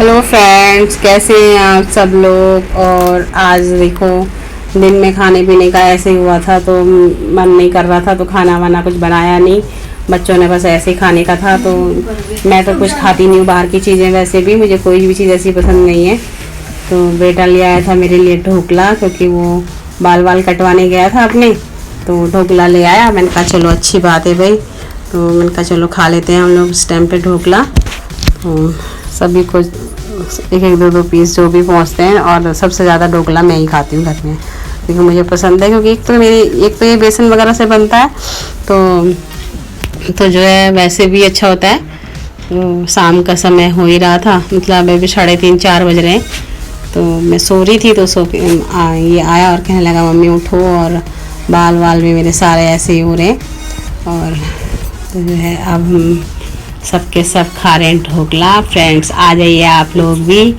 Hello friends, कैसे हैं आप सब लोग। और आज देखो, दिन में खाने पीने का ऐसे ही हुआ था तो मन नहीं कर रहा था, तो खाना वाना कुछ बनाया नहीं। बच्चों ने बस ऐसे ही खाने का था, तो मैं तो कुछ खाती नहीं हूँ बाहर की चीज़ें, वैसे भी मुझे कोई भी चीज़ ऐसी पसंद नहीं है। तो बेटा ले आया था मेरे लिए ढोकला, क्योंकि वो बाल कटवाने गया था अपने, तो ढोकला ले आया। मैंने कहा चलो अच्छी बात है भाई, तो मैंने कहा चलो खा लेते हैं हम लोग इस टाइम पे ढोकला। तो सभी को एक एक दो पीस जो भी पहुंचते हैं, और सबसे ज़्यादा ढोकला मैं ही खाती हूँ घर में, क्योंकि मुझे पसंद है। क्योंकि एक तो ये बेसन वगैरह से बनता है, तो जो है वैसे भी अच्छा होता है। तो शाम का समय हो ही रहा था, मतलब अभी 3:30-4 बज रहे हैं। तो मैं सो रही थी, तो ये आया और कहने लगा मम्मी उठो, और बाल भी मेरे सारे ऐसे ही हो रहे हैं। और तो जो है अब हम सबके सब खा रहे हैं ढोकला। फ्रेंड्स आ जाइए आप लोग भी,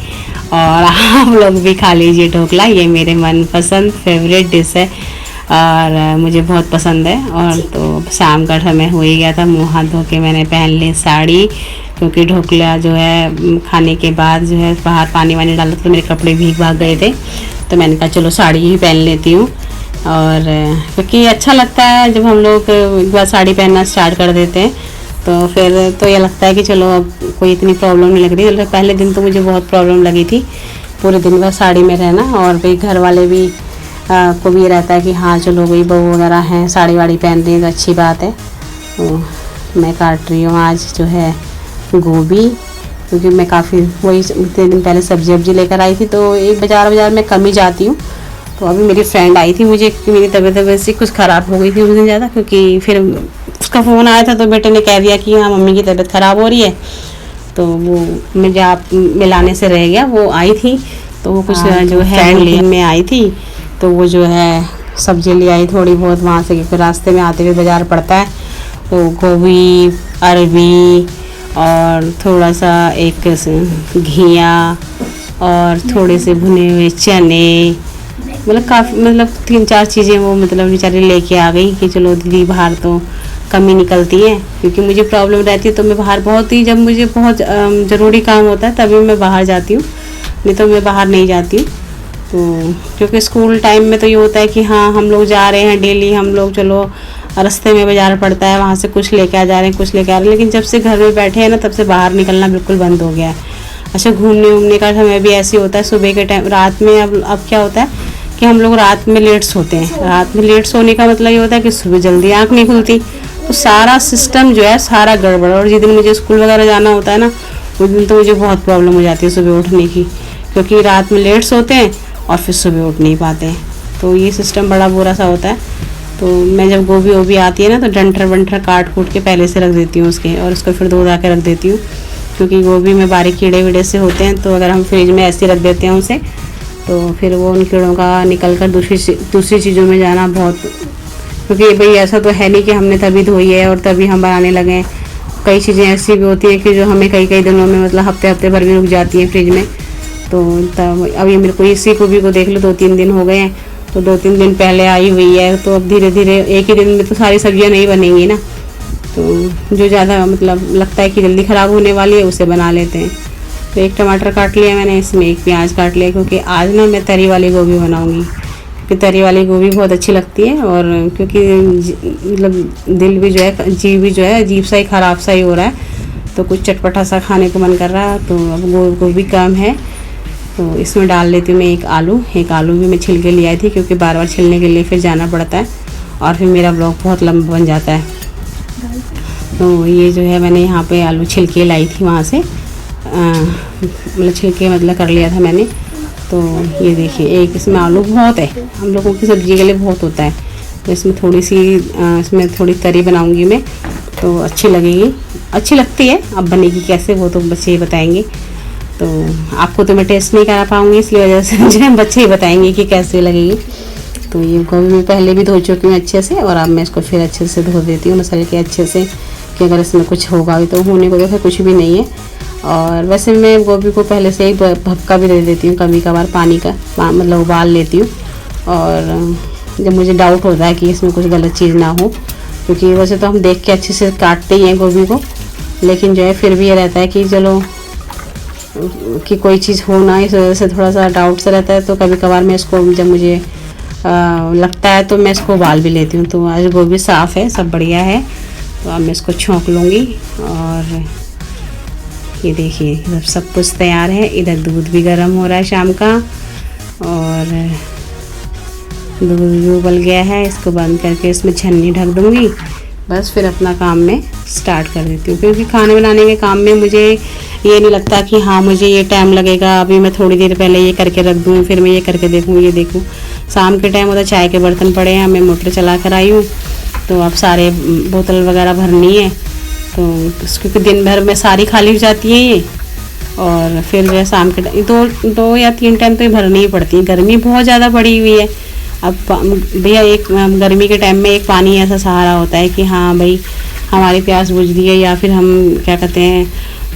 और आप लोग भी खा लीजिए ढोकला। ये मेरे मनपसंद फेवरेट डिश है और मुझे बहुत पसंद है। और तो शाम का समय हो ही गया था, मुँह हाथ धो के मैंने पहन ली साड़ी, क्योंकि ढोकला जो है खाने के बाद जो है बाहर पानी वानी डाला तो मेरे कपड़े भीग भाग गए थे, तो मैंने कहा चलो साड़ी ही पहन लेती हूँ। और क्योंकि अच्छा लगता है जब हम लोग एक बार साड़ी पहनना स्टार्ट कर देते हैं, तो फिर तो ये लगता है कि चलो अब कोई इतनी प्रॉब्लम नहीं लग रही। पहले दिन तो मुझे बहुत प्रॉब्लम लगी थी, पूरे दिन भर साड़ी में रहना। और भाई घर वाले भी को भी ये रहता है कि हाँ चलो भाई बहू वगैरह हैं, साड़ी वाड़ी पहन रही है तो अच्छी बात है। तो मैं काट रही हूँ आज जो है गोभी, क्योंकि मैं काफ़ी वही इतने दिन पहले सब्जी लेकर आई थी, तो एक बाज़ार में कम ही जाती हूँ। तो अभी मेरी फ्रेंड आई थी मुझे, क्योंकि मेरी तबीयत वैसे कुछ ख़राब हो गई थी उस दिन ज़्यादा, क्योंकि फिर उसका फ़ोन आया था तो बेटे ने कह दिया कि हाँ मम्मी की तबीयत ख़राब हो रही है। तो वो मुझे आप मिलाने से रह गया, वो आई थी तो वो कुछ जो है फ्रेंड में आई थी, तो वो जो है सब्जी ले आई थोड़ी बहुत वहाँ से, क्योंकि रास्ते में आते हुए बाज़ार पड़ता है। तो गोभी, अरबी और थोड़ा सा एक घिया और थोड़े से भुने हुए चने, मतलब काफ़ी, मतलब 3-4 चीज़ें वो मतलब बेचारी लेके आ गई कि चलो दीदी बाहर तो कम ही निकलती है। क्योंकि मुझे प्रॉब्लम रहती है तो मैं बाहर बहुत ही, जब मुझे बहुत ज़रूरी काम होता है तभी मैं बाहर जाती हूँ, नहीं तो मैं बाहर नहीं जाती हूँ। तो क्योंकि स्कूल टाइम में तो ये होता है कि हाँ हम लोग जा रहे हैं डेली, हम लोग चलो रास्ते में बाज़ार पड़ता है वहाँ से कुछ लेके आ जा रहे हैं, कुछ लेके आ रहे हैं। लेकिन जब से घर में बैठे हैं ना, तब से बाहर निकलना बिल्कुल बंद हो गया है। अच्छा, घूमने का समय भी ऐसे होता है सुबह के टाइम, रात में अब क्या होता है कि हम लोग रात में लेट सोते हैं। रात में लेट सोने का मतलब ये होता है कि सुबह जल्दी आँख नहीं खुलती, तो सारा सिस्टम जो है सारा गड़बड़। और जिस दिन मुझे स्कूल वगैरह जाना होता है ना, उस दिन तो मुझे बहुत प्रॉब्लम हो जाती है सुबह उठने की, क्योंकि रात में लेट सोते हैं और फिर सुबह उठ नहीं पाते हैं। तो ये सिस्टम बड़ा बुरा सा होता है। तो मैं जब गोभी आती है ना, तो डंठर वंठर काट कूट के पहले से रख देती हूँ उसके, और उसको फिर धो धा के रख देती हूँ, क्योंकि गोभी में बारीक कीड़े वीड़े से होते हैं। तो अगर हम फ्रिज में ऐसे रख देते हैं उसे, तो फिर वो उन कीड़ों का निकल कर दूसरी चीज़ों में जाना बहुत, क्योंकि भाई ऐसा तो है नहीं कि हमने तभी धोई है और तभी हम बनाने लगे हैं। कई चीज़ें ऐसी भी होती हैं कि जो हमें कई दिनों में, मतलब हफ्ते भर भी रुक जाती हैं फ्रिज में। तो तब अभी मेरे को इसी गोभी को देख लो 2-3 दिन हो गए हैं, तो 2-3 दिन पहले आई हुई है। तो अब धीरे धीरे एक ही दिन में तो सारी सब्जियां नहीं बनेंगी ना, तो जो ज़्यादा मतलब लगता है कि जल्दी ख़राब होने वाली है उसे बना लेते हैं। तो एक टमाटर काट लिया मैंने, इसमें एक प्याज काट लिया, क्योंकि आज ना मैं तरी वाली गोभी बनाऊंगी, क्योंकि तरी वाली गोभी बहुत अच्छी लगती है। और क्योंकि मतलब दिल भी जो है, जी भी जो है अजीब सा ही ख़राब सा ही हो रहा है, तो कुछ चटपटा सा खाने को मन कर रहा है। तो अब गोभी कम है, तो इसमें डाल लेती हूँ मैं एक आलू भी मैं छिल के ले आई थी, क्योंकि बार बार छिलने के लिए फिर जाना पड़ता है और फिर मेरा ब्लॉग बहुत लंबा बन जाता है। तो ये जो है मैंने यहाँ पे आलू छिल के लाई थी वहाँ से, मतलब छिलके मतलब कर लिया था मैंने। तो ये देखिए, एक इसमें आलू बहुत है, हम लोगों की सब्ज़ी के लिए बहुत होता है। तो इसमें इसमें थोड़ी तरी बनाऊंगी मैं, तो अच्छी लगेगी, अच्छी लगती है। अब बनेगी कैसे वो तो बच्चे ही बताएंगे, तो आपको तो मैं टेस्ट नहीं करा पाऊँगी, इसलिए वजह से मुझे बच्चे ही बताएंगे कि कैसे लगेगी। तो ये गोभी मैं पहले भी धो चुकी हूँ अच्छे से, और अब मैं इसको फिर अच्छे से धो देती हूँ मसाले के अच्छे से, कि अगर इसमें कुछ होगा भी तो होने को तो फिर कुछ भी नहीं है। और वैसे मैं गोभी को पहले से ही भपका भी दे देती हूँ, कभी कभार पानी का मतलब उबाल लेती हूँ। और जब मुझे डाउट होता है कि इसमें कुछ गलत चीज़ ना हो, क्योंकि वैसे तो हम देख के अच्छे से काटते ही हैं गोभी को, लेकिन जो है फिर भी ये रहता है कि चलो कि कोई चीज़ हो ना, इस वजह से थोड़ा सा डाउट सा रहता है। तो कभी कभार मैं इसको जब मुझे लगता है तो मैं इसको उबाल भी लेती हूँ। तो आज गोभी साफ़ है, सब बढ़िया है। तो अब मैं इसको छौंक लूँगी। और ये देखिए जब सब कुछ तैयार है, इधर दूध भी गर्म हो रहा है शाम का, और दूध भी उबल गया है। इसको बंद करके इसमें छन्नी ढक दूँगी, बस फिर अपना काम में स्टार्ट कर देती हूँ। क्योंकि खाने बनाने के काम में मुझे ये नहीं लगता कि हाँ मुझे ये टाइम लगेगा, अभी मैं थोड़ी देर पहले ये करके रख दूँ, फिर मैं ये करके देखूँ ये देखूँ। शाम के टाइम होता चाय के बर्तन पड़े हैं, मैं मोटर चला कर आई हूँ, तो अब सारे बोतल वगैरह भरनी है। तो क्योंकि दिन भर में सारी खाली हो जाती है ये, और फिर जो है शाम के टाइम दो या 3 टाइम तो ये भरनी ही पड़ती है। गर्मी बहुत ज़्यादा बढ़ी हुई है। अब भैया एक गर्मी के टाइम में एक पानी ऐसा सहारा होता है कि हाँ भाई हमारी प्यास बुझ रही है, या फिर हम क्या कहते हैं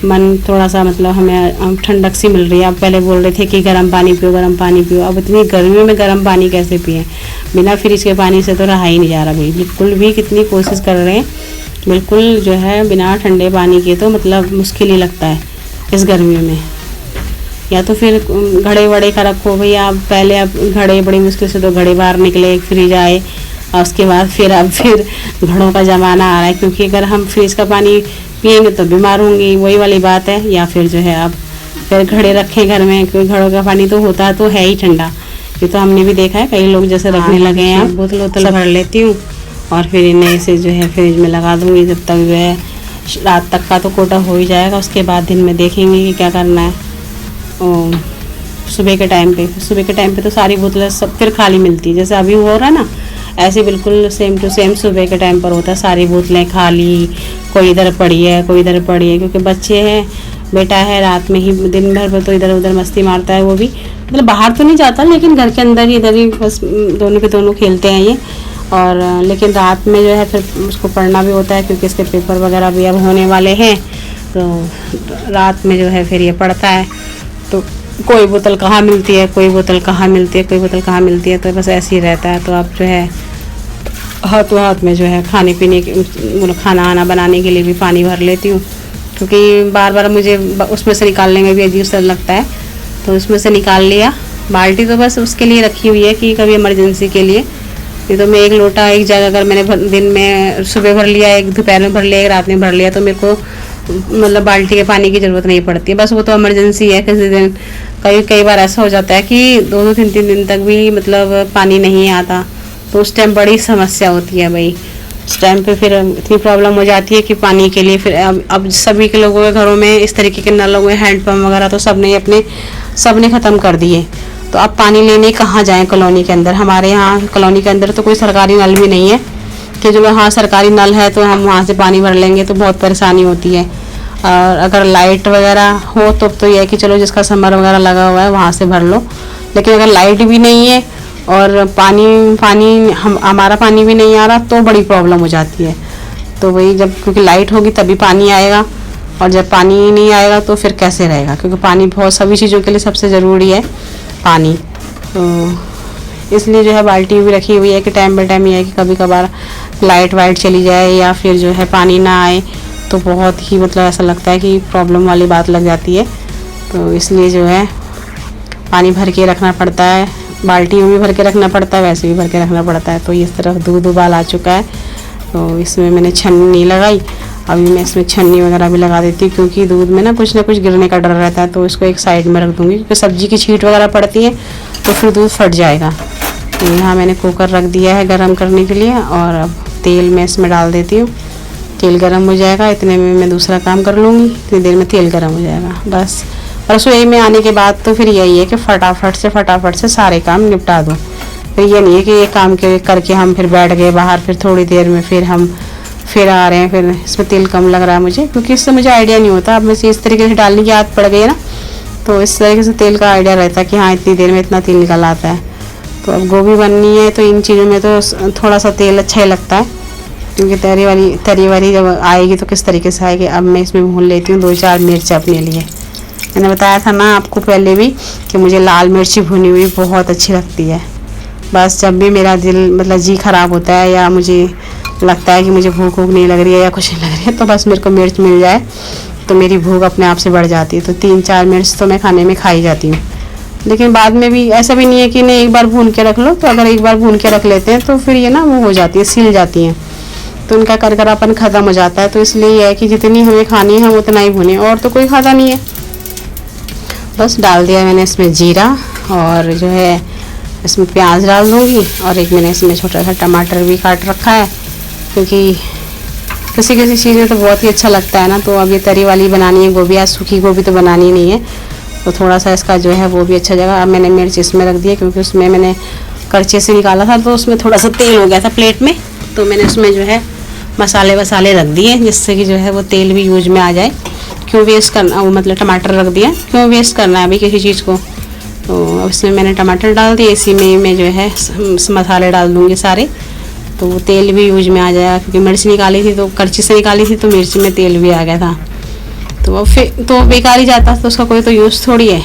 मन थोड़ा सा मतलब हमें ठंडक सी मिल रही है। अब पहले बोल रहे थे कि गर्म पानी पियो, गर्म पानी पियो। अब इतनी गर्मियों में गर्म पानी कैसे पिए? बिना फ्रिज के पानी से तो रहा ही नहीं जा रहा भाई, बिल्कुल भी। कितनी कोशिश कर रहे हैं, बिल्कुल जो है बिना ठंडे पानी के तो मतलब मुश्किल ही लगता है इस गर्मियों में। या तो फिर घड़े वड़े का रखो भैया। अब पहले अब घड़े बड़ी मुश्किल से तो घड़े बाहर निकले, एक फ्रिज आए, और उसके बाद फिर अब फिर घड़ों का ज़माना आ रहा है। क्योंकि अगर हम फ्रिज का पानी पियेंगे तो बीमार होंगे, वही वाली बात है। या फिर जो है अब फिर घड़े रखें घर में, क्योंकि घड़ों का पानी तो होता तो है ही ठंडा। ये तो हमने भी देखा है, कई लोग जैसे रखने लगे हैं। अब बोतल वोतल भर लेती हूँ और फिर इन्हें इसे जो है फ्रिज में लगा दूँगी। जब तक जो है रात तक का तो कोटा हो ही जाएगा, उसके बाद दिन में देखेंगे कि क्या करना है। सुबह के टाइम पे तो सारी बोतलें सब फिर खाली मिलती है, जैसे अभी हो रहा है ना, ऐसे बिल्कुल सेम टू सेम सुबह के टाइम पर होता है। सारी बोतलें खाली, कोई इधर पड़ी है कोई इधर पड़ी है। क्योंकि बच्चे हैं, बेटा है, रात में ही दिन भर तो इधर उधर मस्ती मारता है। वो भी मतलब बाहर तो नहीं जाता, लेकिन घर के अंदर ही इधर ही बस दोनों के दोनों खेलते हैं ये। और लेकिन रात में जो है फिर उसको पढ़ना भी होता है, क्योंकि इसके पेपर वगैरह भी अब होने वाले हैं। तो रात में जो है फिर ये पढ़ता है। तो कोई बोतल कहाँ मिलती है, कोई बोतल कहाँ मिलती है, कोई बोतल कहाँ मिलती है, तो बस ऐसे ही रहता है। तो अब जो है हाथों हाथ में जो है खाने पीने के खाना आना बनाने के लिए भी पानी भर लेती हूँ। क्योंकि बार बार मुझे उसमें से निकालने में भी अजीब सा लगता है, तो उसमें से निकाल लिया। बाल्टी तो बस उसके लिए रखी हुई है कि कभी इमरजेंसी के लिए। नहीं तो मैं एक लोटा एक जगह अगर मैंने दिन में सुबह भर लिया, एक दोपहर में भर लिया, एक रात में भर लिया, तो मेरे को मतलब बाल्टी के पानी की ज़रूरत नहीं पड़ती है। बस वो तो इमरजेंसी है, किसी दिन कई बार ऐसा हो जाता है कि 2-3 दिन तक भी मतलब पानी नहीं आता, तो उस टाइम बड़ी समस्या होती है भाई। उस टाइम पे फिर इतनी प्रॉब्लम हो जाती है कि पानी के लिए फिर अब सभी के लोगों के घरों में इस तरीके के नल हुए, हैंडपम्प वगैरह तो सबने ख़त्म कर दिए। तो अब पानी लेने कहाँ जाएँ कॉलोनी के अंदर? हमारे यहाँ कॉलोनी के अंदर तो कोई सरकारी नल भी नहीं है कि जो हाँ सरकारी नल है तो हम वहाँ से पानी भर लेंगे, तो बहुत परेशानी होती है। और अगर लाइट वगैरह हो तो ये है कि चलो जिसका समर वगैरह लगा हुआ है वहाँ से भर लो। लेकिन अगर लाइट भी नहीं है और पानी हमारा पानी भी नहीं आ रहा, तो बड़ी प्रॉब्लम हो जाती है। तो वही जब क्योंकि लाइट होगी तभी पानी आएगा, और जब पानी नहीं आएगा तो फिर कैसे रहेगा? क्योंकि पानी बहुत सभी चीज़ों के लिए सबसे ज़रूरी है पानी। तो इसलिए जो है बाल्टी भी रखी हुई है कि टाइम बाई टाइम ये है कि कभी कभार लाइट वाइट चली जाए या फिर जो है पानी ना आए, तो बहुत ही मतलब ऐसा लगता है कि प्रॉब्लम वाली बात लग जाती है। तो इसलिए जो है पानी भर के रखना पड़ता है, बाल्टी में भी भर के रखना पड़ता है, वैसे भी भर के रखना पड़ता है। तो इस तरफ दूध उबाल आ चुका है, तो इसमें मैंने छन्नी लगाई। अभी मैं इसमें छन्नी वगैरह भी लगा देती हूँ, क्योंकि दूध में ना कुछ गिरने का डर रहता है। तो इसको एक साइड में रख दूँगी, क्योंकि सब्जी की छींट वगैरह पड़ती है तो फिर दूध फट जाएगा। तो यहाँ मैंने कुकर रख दिया है गर्म करने के लिए, और अब तेल मैं इसमें डाल देती हूँ। तेल गर्म हो जाएगा, इतने में मैं दूसरा काम कर लूँगी। इतनी देर में तेल गर्म हो जाएगा बस। रसोई में आने के बाद तो फिर यही है कि फटाफट से सारे काम निपटा दो। फिर ये नहीं है कि ये काम करके हम फिर बैठ गए बाहर, फिर थोड़ी देर में फिर हम फिर आ रहे हैं। फिर इसमें तेल कम लग रहा है मुझे, क्योंकि इससे मुझे आइडिया नहीं होता। अब मैं इस तरीके से डालने की आदत पड़ गई है ना, तो इस तरीके से तेल का आइडिया रहता है कि हाँ इतनी देर में इतना तेल निकल आता है। तो अब गोभी बननी है, तो इन चीज़ों में तो थोड़ा सा तेल अच्छा ही लगता है, क्योंकि तरी वाली जब आएगी तो किस तरीके से आएगी। अब मैं इसमें भून लेती हूँ 2-4 मिर्च अपने लिए। मैंने बताया था ना आपको पहले भी कि मुझे लाल मिर्ची भुनी हुई बहुत अच्छी लगती है। बस जब भी मेरा दिल मतलब जी खराब होता है, या मुझे लगता है कि मुझे भूख नहीं लग रही है या कुछ नहीं लग रही है, तो बस मेरे को मिर्च मिल जाए तो मेरी भूख अपने आप से बढ़ जाती है, तो 3-4 मिर्च तो मैं खाने में खा ही जाती हूँ। लेकिन बाद में भी ऐसा भी नहीं है कि नहीं एक बार भून के रख लो, तो अगर एक बार भून के रख लेते हैं तो फिर ये ना वो हो जाती है, सिल जाती हैं, तो उनका करकरापन ख़त्म हो जाता है। तो इसलिए यह है कि जितनी हमें खानी है हम उतना ही भूनें, और तो कोई खाता नहीं है। बस डाल दिया मैंने इसमें जीरा, और जो है इसमें प्याज डाल दूँगी, और एक मैंने इसमें छोटा सा टमाटर भी काट रखा है, क्योंकि किसी किसी चीज़ में तो बहुत ही अच्छा लगता है ना। तो अब ये तरी वाली बनानी है गोभी, आज सूखी गोभी तो बनानी नहीं है, तो थोड़ा सा इसका जो है वो भी अच्छा जगह। अब मैंने मिर्च इसमें रख दिया, क्योंकि उसमें मैंने करछे से निकाला था तो उसमें थोड़ा सा तेल हो गया था प्लेट में, तो मैंने उसमें जो है मसाले वसाले रख दिए, जिससे कि जो है वो तेल भी यूज में आ जाए। क्यों वेस्ट करना, वो मतलब टमाटर रख दिया, क्यों वेस्ट करना है अभी किसी चीज़ को। तो अब इसमें मैंने टमाटर डाल दिए, इसी में मैं जो है मसाले डाल दूँगी सारे, तो वो तेल भी यूज में आ जाएगा। क्योंकि मिर्च निकाली थी तो करछी से निकाली थी, तो मिर्च में तेल भी आ गया था, तो वो फिर तो बेकार ही जाता, तो उसका कोई तो यूज़ थोड़ी है।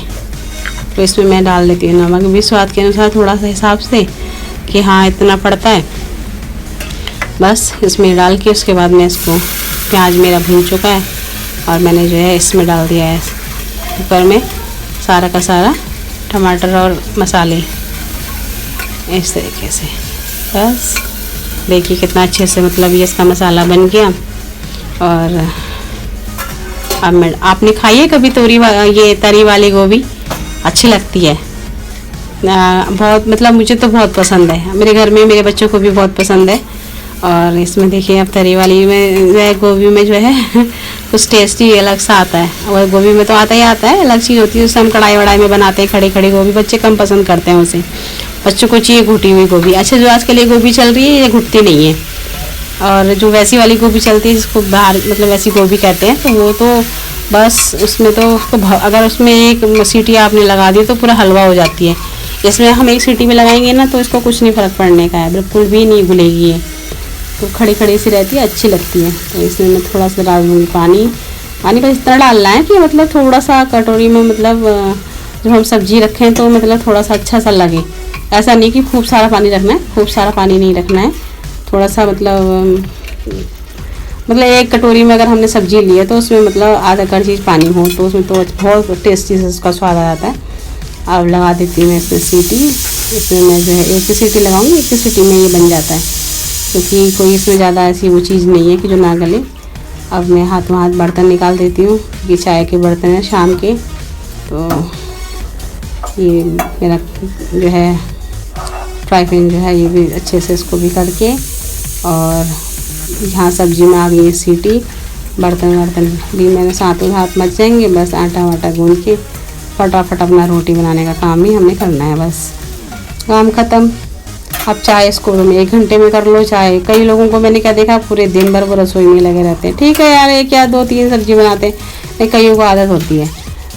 तो इसमें मैं डाल देती हूँ नमक भी स्वाद के अनुसार, थोड़ा सा हिसाब से कि हाँ इतना पड़ता है। बस इसमें डाल के उसके बाद मैं इसको, प्याज मेरा भून चुका है, और मैंने जो है इसमें डाल दिया है कुकर में सारा का सारा टमाटर और मसाले, इस तरीके से। बस देखिए कितना अच्छे से मतलब ये इसका मसाला बन गया। और अब मैं, आपने खाई है कभी ये तरी वाली गोभी? अच्छी लगती है बहुत, मतलब मुझे तो बहुत पसंद है, मेरे घर में मेरे बच्चों को भी बहुत पसंद है। और इसमें देखिए अब तरी वाली में गोभी में जो है कुछ टेस्ट ही अलग सा आता है, और गोभी में तो आता ही आता है, अलग चीज़ होती है। उससे हम कढ़ाई वढ़ाई में बनाते हैं खड़ी खड़ी गोभी, बच्चे कम पसंद करते हैं उसे, बच्चों को चाहिए घुटी हुई गोभी। अच्छा जो आजकल ये गोभी चल रही है ये घुटती नहीं है, और जो वैसी वाली गोभी चलती है जिसको बाहर मतलब वैसी गोभी कहते हैं, तो वो तो बस उसमें तो अगर उसमें एक सीटी आपने लगा दी तो पूरा हलवा हो जाती है। इसमें हम एक सीटी में लगाएंगे ना तो इसको कुछ नहीं फ़र्क पड़ने का है, बिल्कुल भी नहीं घुलेगी ये, तो खड़ी खड़ी सी रहती है, अच्छी लगती है। तो इसमें मैं थोड़ा सा डाल दूँगी पानी। पानी बस इतना डालना है कि मतलब थोड़ा सा कटोरी में, मतलब जब हम सब्जी रखें तो मतलब थोड़ा सा अच्छा सा लगे। ऐसा नहीं कि खूब सारा पानी रखना है, खूब सारा पानी नहीं रखना है, थोड़ा सा मतलब एक कटोरी में अगर हमने सब्जी ली है तो उसमें मतलब आधा कड़छी पानी हो, तो उसमें तो बहुत टेस्टी से उसका स्वाद आ जाता है। अब लगा देती हूँ मैं इसमें सीटी। इसमें मैं जो है एक ही सीटी लगाऊंगी, एक ही सीटी में ये बन जाता है, क्योंकि कोई इसमें ज़्यादा ऐसी वो चीज़ नहीं है कि जो ना गले। अब मैं हाथों हाथ बर्तन निकाल देती हूँ, क्योंकि चाय के बर्तन हैं शाम के। तो ये मेरा जो है फ्राई पैन जो है ये भी अच्छे से इसको भी करके, और यहाँ सब्जी में आ गई है सीटी, बर्तन भी मैंने सातों हाथ मच जाएंगे। बस आटा वाटा गूंद के फटाफट अपना रोटी बनाने का काम ही हमने करना है, बस काम ख़त्म। अब चाय इसको तुम 1 घंटे में कर लो चाय। कई लोगों को मैंने क्या देखा पूरे दिन भर वो रसोई में लगे रहते हैं। ठीक है यार, ये क्या 2-3 सब्जी बनाते हैं, कईयों को आदत होती है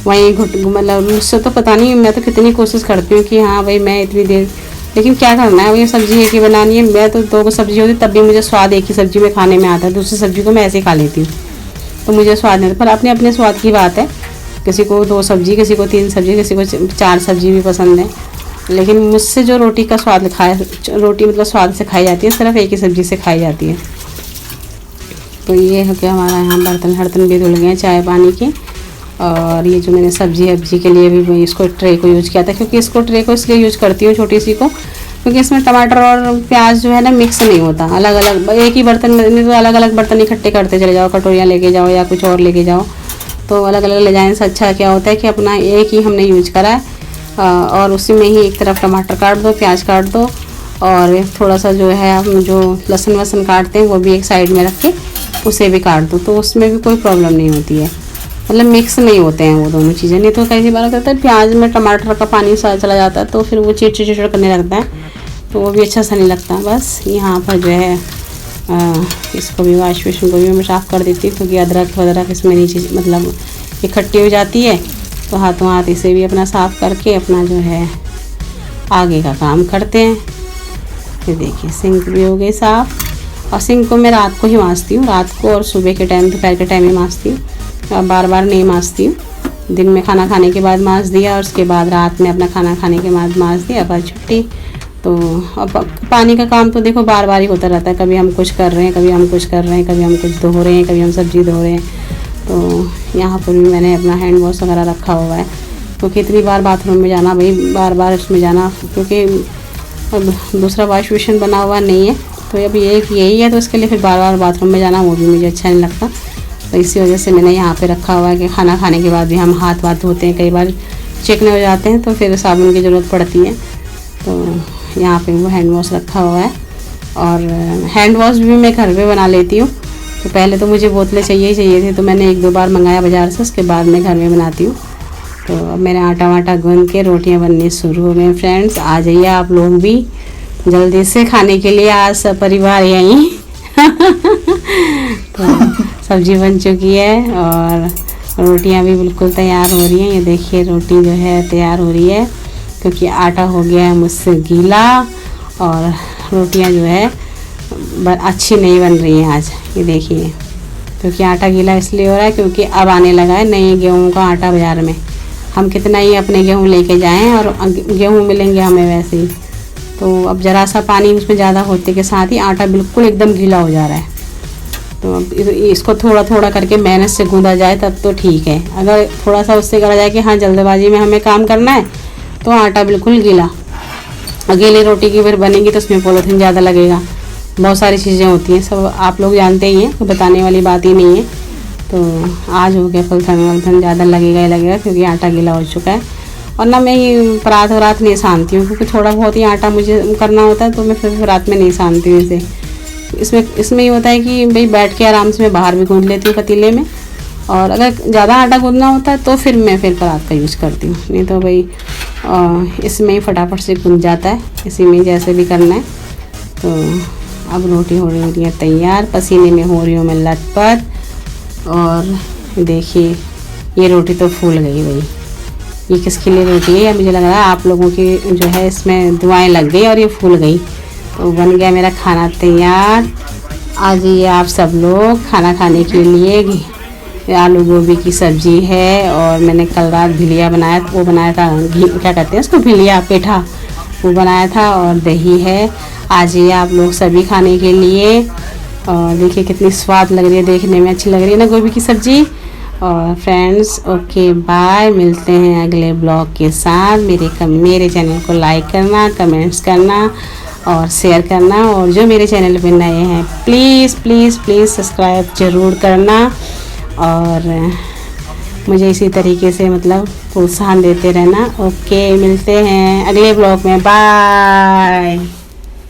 वहीं मतलब मुझसे तो पता नहीं, मैं तो कितनी कोशिश करती हूँ कि हाँ भाई मैं इतनी देर, लेकिन क्या करना है, ये सब्जी एक ही बनानी है। मैं तो 2 सब्जी होती तब भी मुझे स्वाद एक ही सब्जी में खाने में आता है, दूसरी सब्जी को मैं ऐसे ही खा लेती हूँ, तो मुझे स्वाद नहीं आता। पर अपने अपने स्वाद की बात है, किसी को 2 सब्जी, किसी को 3 सब्जी, किसी को 4 सब्जी भी पसंद है। लेकिन मुझसे जो रोटी का स्वाद रोटी मतलब स्वाद से खाई जाती है, सिर्फ एक ही सब्जी से खाई जाती है। तो ये है कि हमारा यहाँ बर्तन भी धुल गए हैं चाय पानी के। और ये जो मैंने सब्जी के लिए भी इसको ट्रे को यूज़ किया था, क्योंकि इसको ट्रे को इसलिए यूज़ करती हूँ छोटी सी को, क्योंकि इसमें टमाटर और प्याज जो है ना मिक्स नहीं होता, अलग अलग एक ही बर्तन में, तो अलग अलग बर्तन इकट्ठे करते चले जाओ, कटोरियाँ लेके जाओ या कुछ और लेके जाओ, तो अलग अलग ले जाने से अच्छा क्या होता है कि अपना एक ही हमने यूज करा है, और उसी में ही एक तरफ टमाटर काट दो, प्याज काट दो, और थोड़ा सा जो है हम जो लहसुन वसन काटते हैं वो भी एक साइड में रख के उसे भी काट दो, तो उसमें भी कोई प्रॉब्लम नहीं होती है। मतलब मिक्स नहीं होते हैं वो दोनों चीज़ें, नहीं तो कई बार होता है प्याज में टमाटर का पानी सा चला जाता है, तो फिर वो चिड़चिड़ करने लगता है, तो वो भी अच्छा सा नहीं लगता। बस यहाँ पर जो है इसको भी वाश बेसिन को भी मैं साफ़ कर देती हूँ, क्योंकि अदरक इसमें नीचे मतलब इकट्ठी हो जाती है, तो हाथों हाथ इसे भी अपना साफ़ करके अपना जो है आगे का काम करते हैं। ये देखिए सिंक भी हो गई साफ़, और सिंक को मैं रात को ही मांजती हूँ, रात को और सुबह के टाइम दोपहर के टाइम ही मांजती हूँ, बार बार नहीं मांजती हूँ। दिन में खाना खाने के बाद मांज दिया, और उसके बाद रात में अपना खाना खाने के बाद मांज दिया, बस छुट्टी। तो अब पानी का काम तो देखो बार बार ही होता रहता है, कभी हम कुछ कर रहे हैं, कभी हम कुछ कर रहे हैं, कभी हम कुछ धो रहे हैं, कभी हम सब्जी धो रहे हैं, तो यहाँ पर भी मैंने अपना हैंड वॉश वगैरह रखा हुआ है, क्योंकि इतनी बार बाथरूम में जाना भाई, बार बार उसमें जाना, क्योंकि अब दूसरा वॉश बेसिन बना हुआ नहीं है, तो अभी एक यही है, तो इसके लिए फिर बार बार बाथरूम में जाना वो भी मुझे अच्छा नहीं लगता। तो इसी वजह से मैंने यहाँ पे रखा हुआ है कि खाना खाने के बाद भी हम हाथ वाथ धोते हैं, कई बार चिकने हो जाते हैं तो फिर साबुन की ज़रूरत पड़ती है। तो यहाँ पे वो हैंड वॉश रखा हुआ है। और हैंड वॉश भी मैं घर पे बना लेती हूँ। तो पहले तो मुझे बोतलें चाहिए थी, तो मैंने 1-2 बार मंगाया बाज़ार से, उसके बाद मैं घर में बनाती हूँ। तो अब मेरा आटा वाटा गूंद के रोटियाँ बननी शुरू हो गई। फ्रेंड्स आ जाइए आप लोग भी जल्दी से खाने के लिए, आज सब परिवार यहीं तो सब्जी बन चुकी है और रोटियां भी बिल्कुल तैयार हो रही हैं। ये देखिए रोटी जो है तैयार हो रही है, क्योंकि आटा हो गया है मुझसे गीला और रोटियां जो है अच्छी नहीं बन रही हैं आज। ये देखिए, क्योंकि आटा गीला इसलिए हो रहा है क्योंकि अब आने लगा है नए गेहूं का आटा बाज़ार में। हम कितना ही अपने गेहूं लेके जाएं और गेहूं मिलेंगे हमें वैसे ही। तो अब ज़रा सा पानी उसमें ज़्यादा होते के साथ ही आटा बिल्कुल एकदम गीला हो जा रहा है। तो अब इसको थोड़ा थोड़ा करके मेहनत से गूंदा जाए तब तो ठीक है। अगर थोड़ा सा उससे करा जाए कि हाँ जल्दबाजी में हमें काम करना है, तो आटा बिल्कुल गीला। गीली रोटी की फिर बनेगी तो उसमें पॉलीथिन ज़्यादा लगेगा, बहुत सारी चीज़ें होती हैं, सब आप लोग जानते ही हैं, तो बताने वाली बात ही नहीं है। तो आज हो गया पॉलीथिन ज़्यादा लगेगा ही लगेगा, क्योंकि आटा गीला हो चुका है। और ना मैं ये परात वरात नहीं सानती हूँ, क्योंकि थोड़ा बहुत ही आटा मुझे करना होता है, तो मैं फिर रात में नहीं सानती हूँ इसे। इसमें ये होता है कि भाई बैठ के आराम से मैं बाहर भी गूंद लेती हूँ पतीले में, और अगर ज़्यादा आटा गूंदना होता है तो फिर मैं परात का यूज़ करती हूँ, नहीं तो भाई इसमें ही फटाफट से गूंद जाता है, इसी में जैसे भी करना है। तो अब रोटी हो रही है तैयार, पसीने में हो रही हूँ मैं लटपट। और देखिए ये रोटी तो फूल गई भाई। ये किसके लिए रोटी है? मुझे लग रहा है आप लोगों की जो है इसमें दुआएं लग गई और ये फूल गई। तो बन गया मेरा खाना तैयार। आ जाइए आप सब लोग खाना खाने के लिए। आलू गोभी की सब्जी है, और मैंने कल रात भिलिया बनाया, वो बनाया था क्या कहते हैं उसको, भिलिया पेठा, वो बनाया था, और दही है। आ जाइए आप लोग सभी खाने के लिए। और देखिए कितनी स्वाद लग रही है, देखने में अच्छी लग रही है ना गोभी की सब्जी। और फ्रेंड्स ओके बाय, मिलते हैं अगले ब्लॉग के साथ। मेरे चैनल को लाइक करना, कमेंट्स करना और शेयर करना, और जो मेरे चैनल पे नए हैं प्लीज़ प्लीज़ प्लीज़ सब्सक्राइब ज़रूर करना, और मुझे इसी तरीके से मतलब प्रोत्साहन देते रहना। ओके, मिलते हैं अगले ब्लॉग में, बाय।